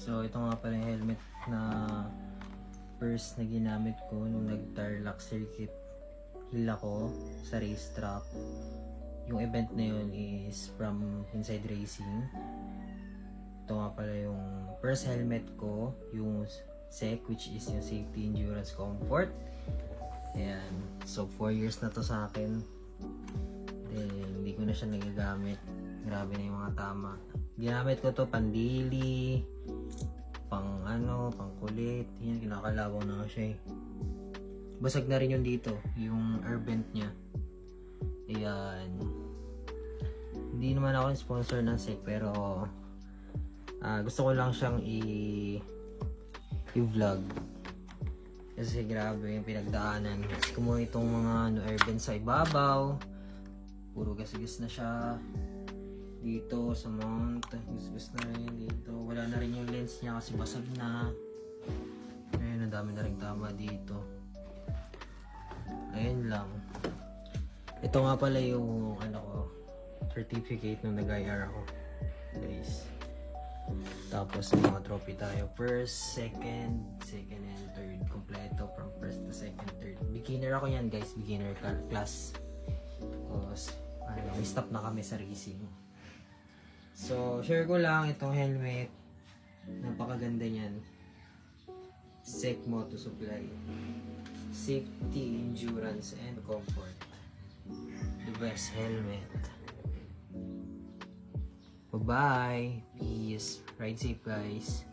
So ito nga pala yung helmet na first na ginamit ko nung nag-Tarlac circuit hill ako sa racetrack. Yung event na yun is from Inside Racing. Ito nga pala yung first helmet ko, yung SEC, which is yung Safety, Endurance, Comfort. Ayan. So 4 years na to sa akin. Then hindi ko na siya nagagamit. Grabe na yung mga tama. Ginamit ko to pandili, pang kulit. Yan, kinakalawang na siya eh. Basag na rin yung dito, yung air vent niya. Ayan. Hindi naman ako sponsor ng SEC, pero gusto ko lang siyang i-vlog. Kasi grabe yung pinagdaanan. Kumuha itong mga air vent sa ibabaw. Puro gas-gas na siya. Dito sa mount, gas-gas na rin dito. Wala na rin yung lens niya kasi basag na. Ayun, ang dami na rin tama dito. Ayun lang. Ito nga pala yung certificate nung nag-IR ako, guys. Tapos mga trophy tayo. First, second and third. Kompleto from first to second, third. Beginner ako yan, guys. Beginner class. Because may stop na kami sa racing. So, share ko lang itong helmet. Napakaganda niyan. SEC Moto Supply. Safety, Endurance, and Comfort. The best helmet. Bye-bye. Peace. Ride safe, guys.